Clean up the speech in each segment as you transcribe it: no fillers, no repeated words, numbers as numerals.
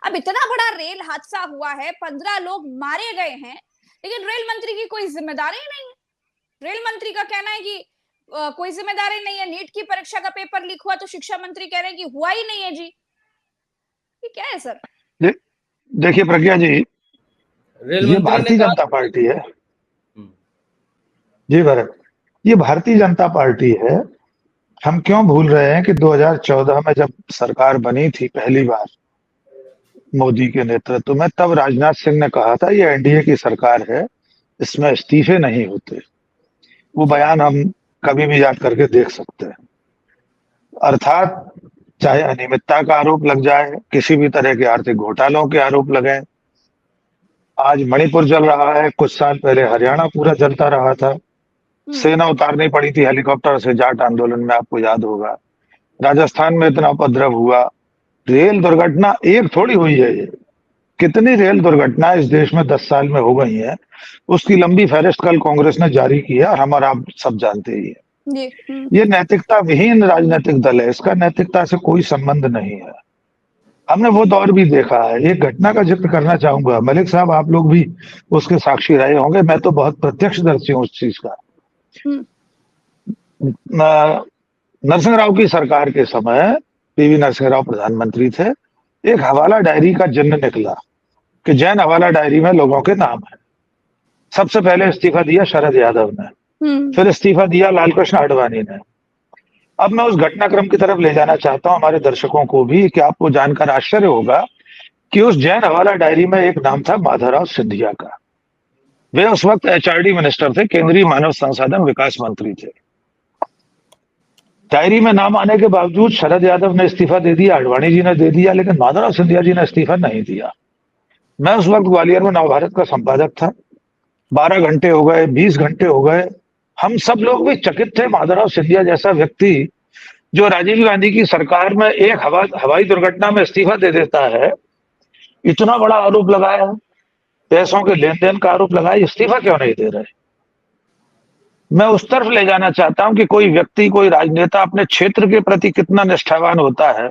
अब इतना बड़ा रेल हादसा हुआ है, 15 लोग मारे गए हैं, लेकिन रेल मंत्री की कोई जिम्मेदारी नहीं है। रेल मंत्री का कहना है कि कोई जिम्मेदारी नहीं है। नीट की परीक्षा का पेपर लीक हुआ तो शिक्षा मंत्री कह रहे हैं कि हुआ ही नहीं है जी। ये क्या है सर? दे, देखिए प्रज्ञा जी, रेल ये मंत्री ने भारतीय कहा। जनता पार्टी है। जी भरत, ये भारतीय जनता पार्टी है। हम क्यों भूल रहे हैं कि 2014 में जब सरकार बनी थी पहली बार मोदी के नेतृत्व में, तब राजनाथ सिंह ने कहा था ये एनडीए की सरकार है, इसमें इस्तीफे नहीं होते। वो बयान हम कभी भी याद करके देख सकते हैं। अर्थात चाहे अनियमितता का आरोप लग जाए, किसी भी तरह के आर्थिक घोटालों के आरोप लगे, आज मणिपुर जल रहा है, कुछ साल पहले हरियाणा पूरा जलता रहा था, सेना उतारनी पड़ी थी हेलीकॉप्टर से जाट आंदोलन में, आपको याद होगा। राजस्थान में इतना उपद्रव हुआ। रेल दुर्घटना एक थोड़ी हुई है, ये कितनी रेल दुर्घटना इस देश में 10 साल में हो गई है, उसकी लंबी फहरिस्त कल कांग्रेस ने जारी की है और हम और आप सब जानते ही है। ये नैतिकता विहीन राजनीतिक दल है, इसका नैतिकता से कोई संबंध नहीं है। हमने वो दौर भी देखा है। एक घटना का जिक्र करना चाहूंगा, मलिक साहब आप लोग भी उसके साक्षी रहे होंगे, मैं तो बहुत प्रत्यक्षदर्शी हूं उस चीज का। नरसिंह राव की सरकार के समय पीवी नरसिंह राव प्रधानमंत्री थे। एक हवाला डायरी का जिन्न निकला कि जैन हवाला डायरी में लोगों के नाम है। सबसे पहले इस्तीफा दिया शरद यादव ने, फिर इस्तीफा दिया लालकृष्ण आडवाणी ने। अब मैं उस घटनाक्रम की तरफ ले जाना चाहता हूं हमारे दर्शकों को भी, कि आपको जानकर आश्चर्य होगा कि उस जैन हवाला डायरी में एक नाम था माधवराव सिंधिया का। वे उस वक्त एचआरडी मिनिस्टर थे, केंद्रीय मानव संसाधन विकास मंत्री थे। डायरी में नाम आने के बावजूद शरद यादव ने इस्तीफा दे दिया, आडवाणी जी ने दे दिया, लेकिन माधवराव सिंधिया जी ने इस्तीफा नहीं दिया। मैं उस वक्त ग्वालियर में नवभारत का संपादक था। 12 घंटे हो गए, 20 घंटे हो गए, हम सब लोग भी चकित थे। माधवराव सिंधिया जैसा व्यक्ति जो राजीव गांधी की सरकार में एक हवाई दुर्घटना में इस्तीफा दे देता है, इतना बड़ा आरोप लगाया, पैसों के लेन देन का आरोप लगाया, इस्तीफा क्यों नहीं दे रहे? मैं उस तरफ ले जाना चाहता हूं कि कोई व्यक्ति, कोई राजनेता अपने क्षेत्र के प्रति कितना निष्ठावान होता है,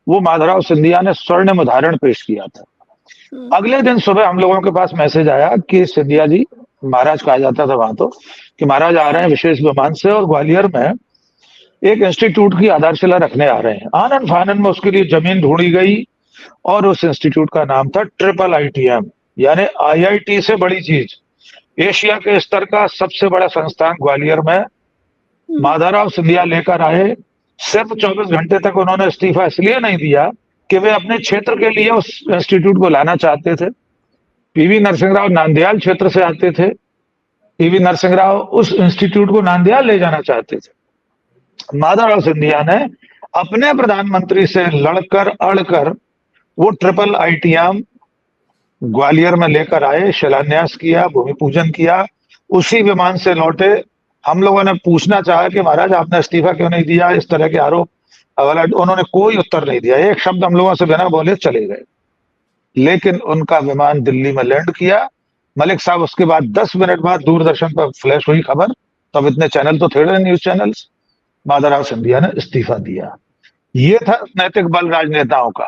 वो माधवराव सिंधिया ने स्वर्णिम उदाहरण पेश किया था। अगले दिन सुबह हम लोगों के पास मैसेज आया कि सिंधिया जी, महाराज कहा जाता था वहां तो, कि महाराज आ रहे हैं विशेष विमान से और ग्वालियर में एक इंस्टीट्यूट की आधारशिला रखने आ रहे हैं। आनन फानन में उसके लिए जमीन ढूंढी गई और उस इंस्टीट्यूट का नाम था ट्रिपल IITM, यानी IIT से बड़ी चीज, एशिया के स्तर का सबसे बड़ा संस्थान ग्वालियर में माधवराव सिंधिया लेकर आए। सिर्फ 24 घंटे तक उन्होंने इस्तीफा इसलिए नहीं दिया कि वे अपने क्षेत्र के लिए उस इंस्टीट्यूट को लाना चाहते थे। पीवी नरसिंह राव नांदयाल क्षेत्र से आते थे, पीवी नरसिंह राव उस इंस्टीट्यूट को नांदयाल ले जाना चाहते थे। माधवराव सिंधिया ने अपने प्रधानमंत्री से लड़कर अड़कर वो ट्रिपल IITM ग्वालियर में लेकर आए, शिलान्यास किया, भूमि पूजन किया, उसी विमान से लौटे। हम लोगों ने पूछना चाहा कि महाराज आपने इस्तीफा क्यों नहीं दिया, इस तरह के आरोप, उन्होंने कोई उत्तर नहीं दिया, एक शब्द हम लोगों से बिना बोले चले गए। लेकिन उनका विमान दिल्ली में लैंड किया। मलिक साहब, उसके बाद 10 मिनट बाद दूरदर्शन पर फ्लैश हुई खबर, तब इतने चैनल तो थे न्यूज चैनल्स, माधवराव सिंधिया ने इस्तीफा दिया। ये था नैतिक बल राजनेताओं का,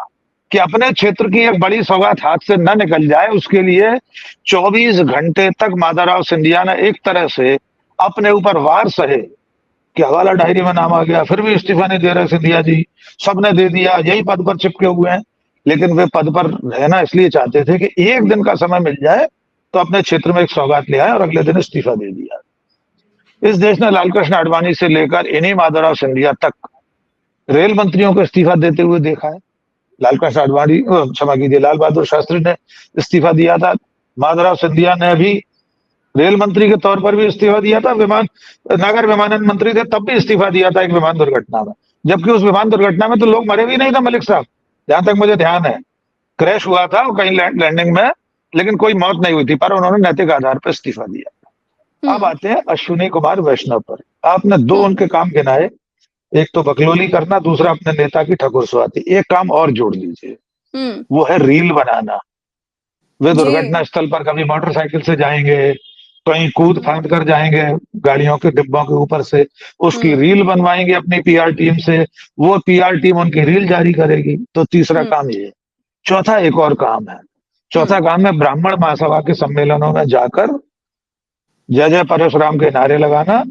कि अपने क्षेत्र की एक बड़ी सौगात हाथ से न निकल जाए, उसके लिए 24 घंटे तक माधवराव सिंधिया ने एक तरह से अपने ऊपर वार सहे कि हवाला डायरी में नाम आ गया, फिर भी इस्तीफा नहीं दे रहे सिंधिया जी, सबने दे दिया, यही पद पर चिपके हुए हैं। लेकिन वे पद पर रहना इसलिए चाहते थे कि एक दिन का समय मिल जाए तो अपने क्षेत्र में एक सौगात ले आए, और अगले दिन इस्तीफा दे दिया। इस देश ने लालकृष्ण आडवाणी से लेकर इन्हीं माधवराव सिंधिया तक रेल मंत्रियों को इस्तीफा देते हुए देखा है। लालकृष्ण आडवाणी, क्षमा कीजिए, लाल बहादुर शास्त्री ने इस्तीफा दिया था। माधवराव सिंधिया ने भी रेल मंत्री के तौर पर भी इस्तीफा दिया था, नागर विमानन मंत्री थे तब भी इस्तीफा दिया था एक विमान दुर्घटना में। जबकि उस विमान दुर्घटना में तो लोग मरे भी नहीं था मलिक साहब, जहां तक मुझे ध्यान है। क्रैश हुआ था कहीं लैंडिंग में, लेकिन कोई मौत नहीं हुई थी, पर उन्होंने नैतिक आधार पर इस्तीफा दिया। अब आते हैं अश्विनी कुमार वैष्णव पर। आपने 2 उनके काम गिनाए, एक तो बकलोली करना, दूसरा अपने नेता की ठकुरस्वाती। एक काम और जोड़ लीजिए, वो है रील बनाना। वे दुर्घटना स्थल पर कभी मोटरसाइकिल से जाएंगे, कहीं कूद फांद कर जाएंगे गाड़ियों के डिब्बों के ऊपर से, उसकी रील बनवाएंगे अपनी PR टीम से, वो PR टीम उनकी रील जारी करेगी। तो तीसरा काम ये, चौथा एक और काम है। चौथा काम है ब्राह्मण महासभा के सम्मेलनों में जाकर जय जय परशुराम के नारे लगाना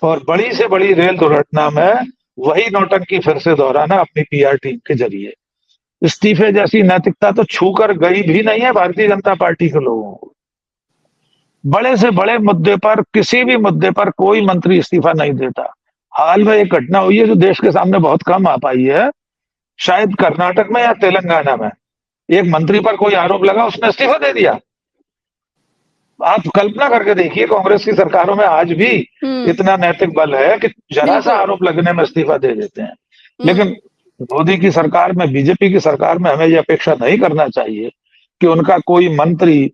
और बड़ी से बड़ी रेल दुर्घटना में वही नौटंकी फिर से दोहराना अपनी पीआर टीम के जरिए। इस्तीफे जैसी नैतिकता तो छूकर गई भी नहीं है भारतीय जनता पार्टी के लोगों को। बड़े से बड़े मुद्दे पर, किसी भी मुद्दे पर कोई मंत्री इस्तीफा नहीं देता। हाल में एक घटना हुई है जो देश के सामने बहुत कम आ पाई है, शायद कर्नाटक में या तेलंगाना में एक मंत्री पर कोई आरोप लगा, उसने इस्तीफा दे दिया। आप कल्पना करके देखिए, कांग्रेस की सरकारों में आज भी इतना नैतिक बल है कि जरा सा आरोप लगने में इस्तीफा दे देते हैं। लेकिन मोदी की सरकार में, बीजेपी की सरकार में हमें यह अपेक्षा नहीं करना चाहिए कि उनका कोई मंत्री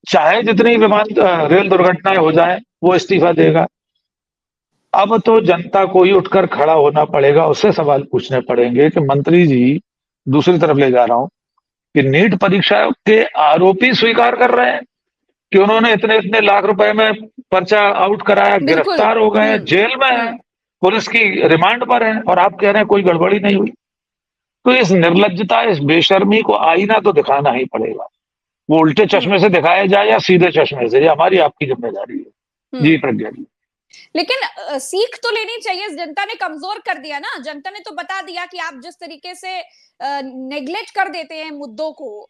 चाहे जितनी रेल दुर्घटनाएं हो जाए वो इस्तीफा देगा। अब तो जनता को ही उठकर खड़ा होना पड़ेगा, उससे सवाल पूछने पड़ेंगे कि मंत्री जी, दूसरी तरफ ले जा रहा हूं, कि नीट परीक्षा के आरोपी स्वीकार कर रहे हैं कि उन्होंने इतने इतने लाख रुपए में पर्चा आउट कराया, गिरफ्तार हो गए, जेल में है, पुलिस की रिमांड पर है, और आप कह रहे हैं कोई गड़बड़ी नहीं हुई। तो इस निर्लज्जता, इस बेशर्मी को आईना तो दिखाना ही पड़ेगा। वो उल्टे चश्मे से दिखाया जाए या सीधे चश्मे से, ये हमारी आपकी जिम्मेदारी है। जी प्रज्ञा जी। लेकिन सीख तो लेनी चाहिए। जनता ने कमजोर कर दिया ना, जनता ने तो बता दिया कि आप जिस तरीके से नेग्लेक्ट कर देते हैं मुद्दों को,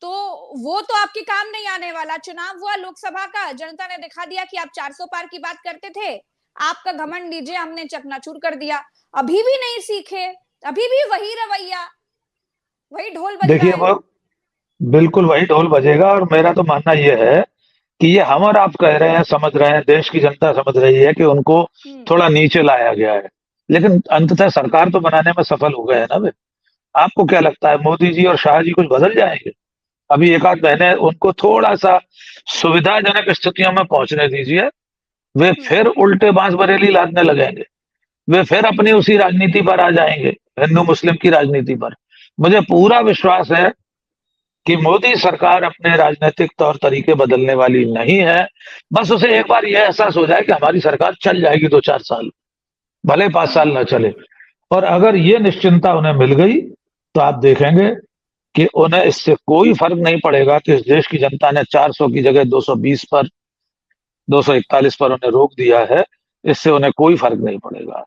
तो वो तो आपके काम नहीं आने वाला। चुनाव हुआ लोकसभा का, जनता ने दिखा दिया कि आप 400 पार की बात करते थे, आपका घमंड लीजिए, हमने चकनाचूर कर दिया। अभी भी नहीं सीखे, अभी भी वही रवैया, वही ढोल बज रहा है। देखिए, वो बिल्कुल वही ढोल बजेगा। और मेरा तो मानना यह है कि ये हम और आप कह रहे हैं, समझ रहे हैं, देश की जनता समझ रही है कि उनको थोड़ा नीचे लाया गया है, लेकिन अंततः सरकार तो बनाने में सफल हो गए हैं ना वे। आपको क्या लगता है मोदी जी और शाह जी कुछ बदल जाएंगे? अभी एक आध महीने उनको थोड़ा सा सुविधाजनक स्थितियों में पहुंचने दीजिए, वे फिर उल्टे बांस बरेली लादने लगेंगे, वे फिर अपनी उसी राजनीति पर आ जाएंगे, हिंदू मुस्लिम की राजनीति पर। मुझे पूरा विश्वास है कि मोदी सरकार अपने राजनीतिक तौर तरीके बदलने वाली नहीं है। बस उसे एक बार यह एहसास हो जाए कि हमारी सरकार चल जाएगी 2-4 साल, भले 5 साल न चले, और अगर ये निश्चिंता उन्हें मिल गई तो आप देखेंगे कि उन्हें इससे कोई फर्क नहीं पड़ेगा कि इस देश की जनता ने 400 की जगह 220 पर, 241 पर उन्हें रोक दिया है। इससे उन्हें कोई फर्क नहीं पड़ेगा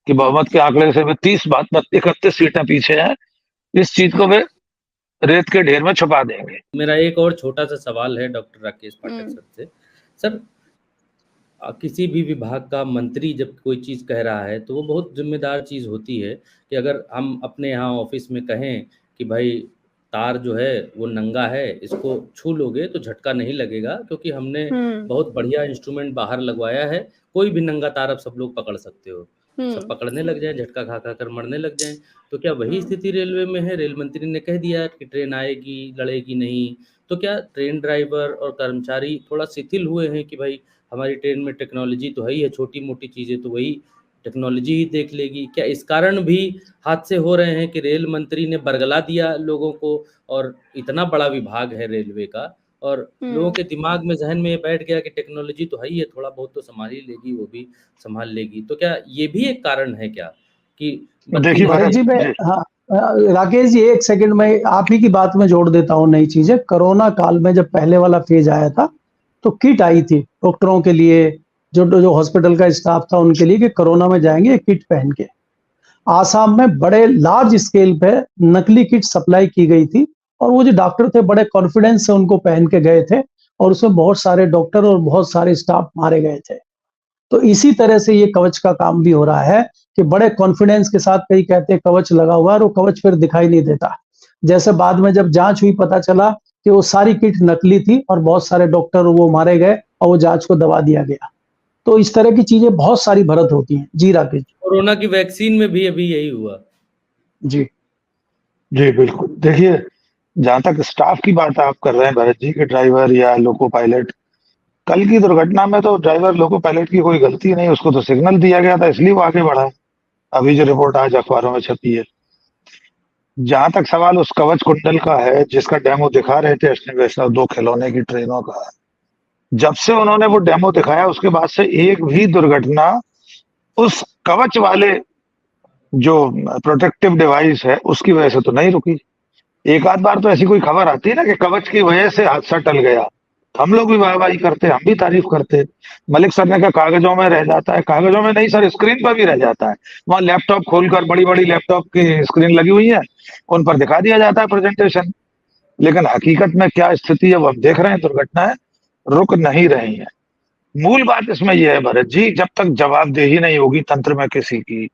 कि बहुमत के आंकड़े से वे 31 सीटें पीछे हैं। इस चीज को वे रेत के ढेर में छुपा देंगे। मेरा एक और छोटा सा सवाल है डॉक्टर राकेश पाठक सर से। सर, किसी भी विभाग का मंत्री जब कोई चीज़ कह रहा है तो वो बहुत जिम्मेदार चीज़ होती है कि अगर हम अपने यहाँ ऑफिस में कहें कि भाई तार जो है वो नंगा है, इसको छू लोगे तो झटका नहीं लगेगा क्योंकि हमने बहुत बढ़िया इंस्ट्रूमेंट बाहर लगवाया है, कोई भी नंगा तार अब सब लोग पकड़ सकते हो, सब पकड़ने लग जाए, झटका खा खा कर मरने लग जाए। तो क्या वही स्थिति रेलवे में है? रेल मंत्री ने कह दिया कि ट्रेन आएगी, लड़ेगी नहीं, तो क्या ट्रेन ड्राइवर और कर्मचारी थोड़ा शिथिल हुए हैं कि भाई हमारी ट्रेन में टेक्नोलॉजी तो है ही है, छोटी मोटी चीज़ें तो वही टेक्नोलॉजी ही देख लेगी? क्या इस कारण भी हादसे हो रहे हैं कि रेल मंत्री ने बरगला दिया लोगों को, और इतना बड़ा विभाग है रेलवे का, और लोगों के दिमाग में, जहन में ये बैठ गया कि टेक्नोलॉजी तो है ही है, थोड़ा बहुत तो संभाल ही लेगी, वो भी संभाल लेगी? तो क्या ये भी एक कारण है क्या कि देखिए जी, मैं राकेश जी एक सेकंड में आप ही की बात में जोड़ देता हूँ नई चीजें। कोरोना काल में जब पहले वाला फेज आया था तो किट आई थी डॉक्टरों के लिए, जो हॉस्पिटल का स्टाफ था उनके लिए, कि कोरोना में जाएंगे किट पहन के। आसाम में बड़े लार्ज स्केल पे नकली किट सप्लाई की गई थी और वो जो डॉक्टर थे बड़े कॉन्फिडेंस से उनको पहन के गए थे और उसमें बहुत सारे डॉक्टर और बहुत सारे स्टाफ मारे गए थे। तो इसी तरह से ये कवच का काम भी हो रहा है कि बड़े कॉन्फिडेंस के साथ कई कहते हैं कवच लगा हुआ है और वो कवच फिर दिखाई नहीं देता। जैसे बाद में जब जांच हुई पता चला कि वो सारी किट नकली थी और बहुत सारे डॉक्टर वो मारे गए और वो जांच को दबा दिया गया। तो इस तरह की चीजें बहुत सारी भरत होती हैं। जी राकेश। कोरोना की वैक्सीन में भी अभी यही हुआ। जी जी बिल्कुल। देखिए, जहां तक स्टाफ की बात आप कर रहे हैं भरत जी, के ड्राइवर या लोको पायलट, कल की दुर्घटना में तो ड्राइवर लोको पायलट की कोई गलती नहीं, उसको तो सिग्नल दिया गया था इसलिए वो आगे बढ़ा। अभी जो रिपोर्ट आज अखबारों में छपी है, जहां तक सवाल उस कवच कुंडल का है जिसका डेमो दिखा रहे थे अश्विनी वैष्णव 2 खिलौने की ट्रेनों का, जब से उन्होंने वो डेमो दिखाया उसके बाद से एक भी दुर्घटना उस कवच वाले जो प्रोटेक्टिव डिवाइस है उसकी वजह से तो नहीं रुकी। एक आध बार तो ऐसी कोई खबर आती है ना कि कवच की वजह से हादसा टल गया, तो हम लोग भी वाहवाही करते, हम भी तारीफ करते। मलिक सर ने कहा कागजों में रह जाता है, कागजों में नहीं सर, स्क्रीन पर भी रह जाता है। वहां लैपटॉप खोलकर बड़ी बड़ी लैपटॉप की स्क्रीन लगी हुई है, उन पर दिखा दिया जाता है प्रेजेंटेशन। लेकिन हकीकत में क्या स्थिति है वो हम देख रहे हैं, दुर्घटनाएं रुक नहीं रही हैं। मूल बात इसमें यह है भरत जी, जब तक जवाबदेही नहीं होगी तंत्र में किसी की,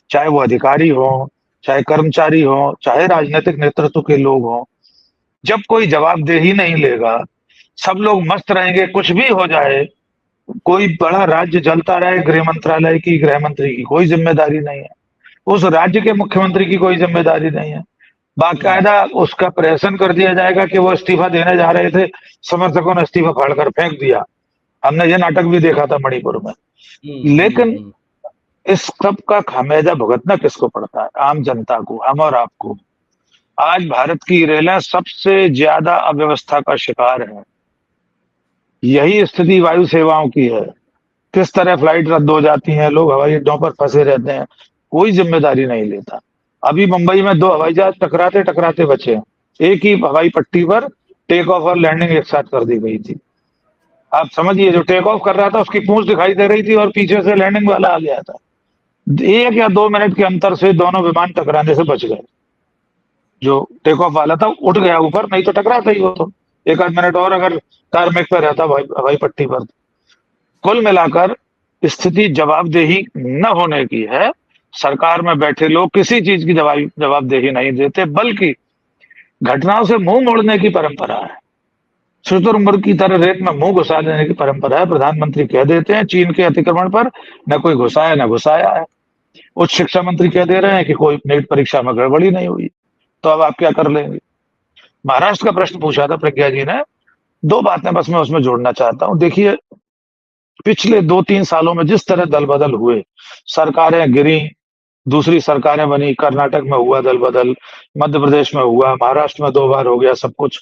चाहे वो अधिकारी हो, चाहे कर्मचारी हो, चाहे राजनीतिक नेतृत्व के लोग हों, जब कोई जवाबदेही नहीं लेगा, सब लोग मस्त रहेंगे, कुछ भी हो जाए, कोई बड़ा राज्य जलता रहे, गृह मंत्रालय की, गृह मंत्री की कोई जिम्मेदारी नहीं है, उस राज्य के मुख्यमंत्री की कोई जिम्मेदारी नहीं है। बाकायदा उसका प्रहसन कर दिया जाएगा कि वो इस्तीफा देने जा रहे थे, समर्थकों ने इस्तीफा फाड़कर फेंक दिया। हमने ये नाटक भी देखा था मणिपुर में। लेकिन इस सब का खामियाजा भुगतना किसको पड़ता है? आम जनता को, हम और आपको। आज भारत की रेलें सबसे ज्यादा अव्यवस्था का शिकार है। यही स्थिति वायु सेवाओं की है। किस तरह फ्लाइट रद्द हो जाती हैं, लोग हवाई अड्डों पर फंसे रहते हैं, कोई जिम्मेदारी नहीं लेता। अभी मुंबई में 2 हवाई जहाज टकराते टकराते बचे हैं। एक ही हवाई पट्टी पर टेक ऑफ और लैंडिंग एक साथ कर दी गई थी। आप समझिए, जो टेक ऑफ कर रहा था उसकी पूंछ दिखाई दे रही थी और पीछे से लैंडिंग वाला आ गया था। 1 या 2 मिनट के अंतर से दोनों विमान टकराने से बच गए। जो टेक ऑफ वाला था उठ गया ऊपर, नहीं तो टकराता ही वो। तो 1 आध मिनट और अगर टारमेक पर रहता हवाई पट्टी पर। कुल मिलाकर स्थिति जवाबदेही न होने की है। सरकार में बैठे लोग किसी चीज की जवाबदेही नहीं देते, बल्कि घटनाओं से मुंह मोड़ने की परंपरा है। शुतुरमुर्ग की तरह रेत में मुंह घुसा देने की परंपरा है। प्रधानमंत्री कह देते हैं चीन के अतिक्रमण पर न कोई घुसाया न घुसाया है। उच्च शिक्षा मंत्री कह दे रहे हैं कि कोई नीट परीक्षा में गड़बड़ी नहीं हुई। तो अब आप क्या कर लेंगे? महाराष्ट्र का प्रश्न पूछा था प्रज्ञा जी ने। 2 बातें बस मैं उसमें जोड़ना चाहता हूं। देखिए, पिछले 2-3 सालों में जिस तरह दल बदल हुए, सरकारें गिरी, दूसरी सरकारें बनी, कर्नाटक में हुआ दल बदल, मध्य प्रदेश में हुआ, महाराष्ट्र में 2 बार हो गया सब कुछ।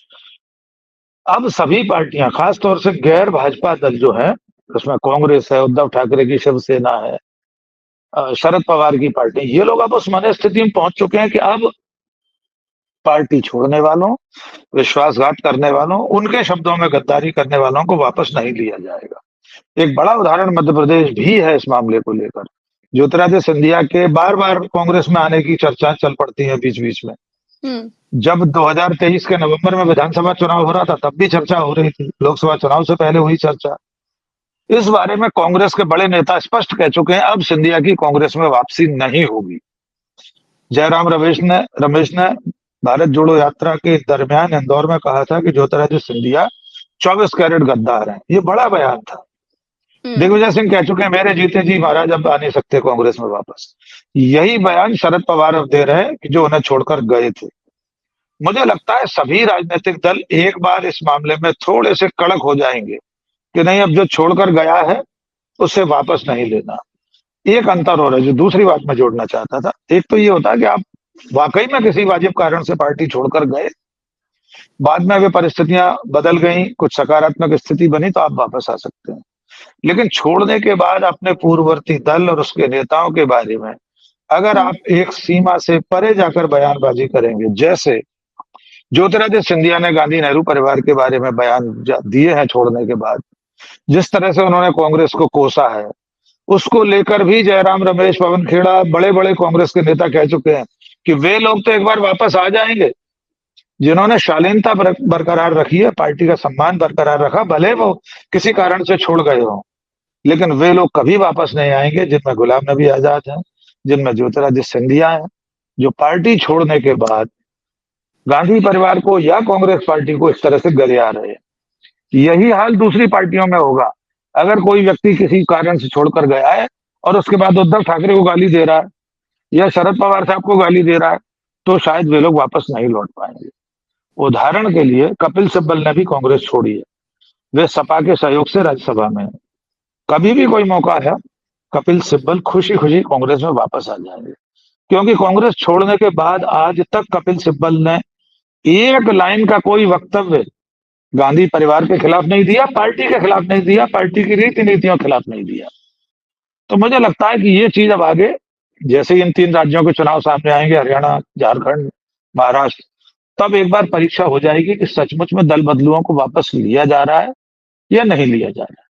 अब सभी पार्टियां, खासतौर से गैर भाजपा दल जो है, उसमें कांग्रेस है, उद्धव ठाकरे की शिवसेना है, शरद पवार की पार्टी, ये लोग अब उस मनस्थिति में पहुंच चुके हैं कि अब पार्टी छोड़ने वालों, विश्वासघात करने वालों, उनके शब्दों में गद्दारी करने वालों को वापस नहीं लिया जाएगा। एक बड़ा उदाहरण मध्य प्रदेश भी है इस मामले को लेकर। ज्योतिरादित्य सिंधिया के बार बार कांग्रेस में आने की चर्चा चल पड़ती है बीच बीच में। जब 2023 के नवंबर में विधानसभा चुनाव हो रहा था तब भी चर्चा हो रही थी, लोकसभा चुनाव से पहले हुई चर्चा। इस बारे में कांग्रेस के बड़े नेता स्पष्ट कह चुके हैं अब सिंधिया की कांग्रेस में वापसी नहीं होगी। जयराम रमेश ने भारत जोड़ो यात्रा के दरमियान इंदौर में कहा था कि ज्योतिरादित्य सिंधिया 24 कैरेट गद्दार हैं। ये बड़ा बयान था। दिग्विजय सिंह कह चुके हैं मेरे जीते जी महाराज अब आ नहीं सकते कांग्रेस में वापस। यही बयान शरद पवार अब दे रहे हैं कि जो उन्हें छोड़कर गए थे। मुझे लगता है सभी राजनीतिक दल एक बार इस मामले में थोड़े से कड़क हो जाएंगे कि नहीं, अब जो छोड़कर गया है उसे वापस नहीं लेना। एक अंतर हो रहा है जो दूसरी बात में जोड़ना चाहता था। एक तो ये होता है कि आप वाकई में किसी वाजिब कारण से पार्टी छोड़कर गए, बाद में वे परिस्थितियां बदल गई, कुछ सकारात्मक स्थिति बनी तो आप वापस आ सकते हैं। लेकिन छोड़ने के बाद अपने पूर्ववर्ती दल और उसके नेताओं के बारे में अगर आप एक सीमा से परे जाकर बयानबाजी करेंगे, जैसे ज्योतिरादित्य सिंधिया ने गांधी नेहरू परिवार के बारे में बयान दिए हैं छोड़ने के बाद, जिस तरह से उन्होंने कांग्रेस को कोसा है, उसको लेकर भी जयराम रमेश, पवन खेड़ा, बड़े बड़े कांग्रेस के नेता कह चुके हैं कि वे लोग तो एक बार वापस आ जाएंगे जिन्होंने शालीनता बरकरार रखी है, पार्टी का सम्मान बरकरार रखा, भले वो किसी कारण से छोड़ गए हो, लेकिन वे लोग कभी वापस नहीं आएंगे, जिनमें गुलाम नबी आजाद है, जिनमें ज्योतिरादित्य सिंधिया है, जो पार्टी छोड़ने के बाद गांधी परिवार को या कांग्रेस पार्टी को इस तरह से गले आ रहे हैं। यही हाल दूसरी पार्टियों में होगा। अगर कोई व्यक्ति किसी कारण से छोड़कर गया है और उसके बाद उद्धव ठाकरे को गाली दे रहा है या शरद पवार साहब को गाली दे रहा है, तो शायद वे लोग वापस नहीं लौट पाएंगे। उदाहरण के लिए कपिल सिब्बल ने भी कांग्रेस छोड़ी है, वे सपा के सहयोग से राज्यसभा में है। कभी भी कोई मौका है, कपिल सिब्बल खुशी खुशी कांग्रेस में वापस आ जाएंगे, क्योंकि कांग्रेस छोड़ने के बाद आज तक कपिल सिब्बल ने एक लाइन का कोई वक्तव्य गांधी परिवार के खिलाफ नहीं दिया, पार्टी के खिलाफ नहीं दिया, पार्टी की रीति नीतियों के खिलाफ नहीं दिया। तो मुझे लगता है कि ये चीज अब आगे जैसे इन 3 राज्यों के चुनाव सामने आएंगे, हरियाणा, झारखंड, महाराष्ट्र, तब एक बार परीक्षा हो जाएगी कि सचमुच में दल बदलुओं को वापस लिया जा रहा है या नहीं लिया जा रहा है।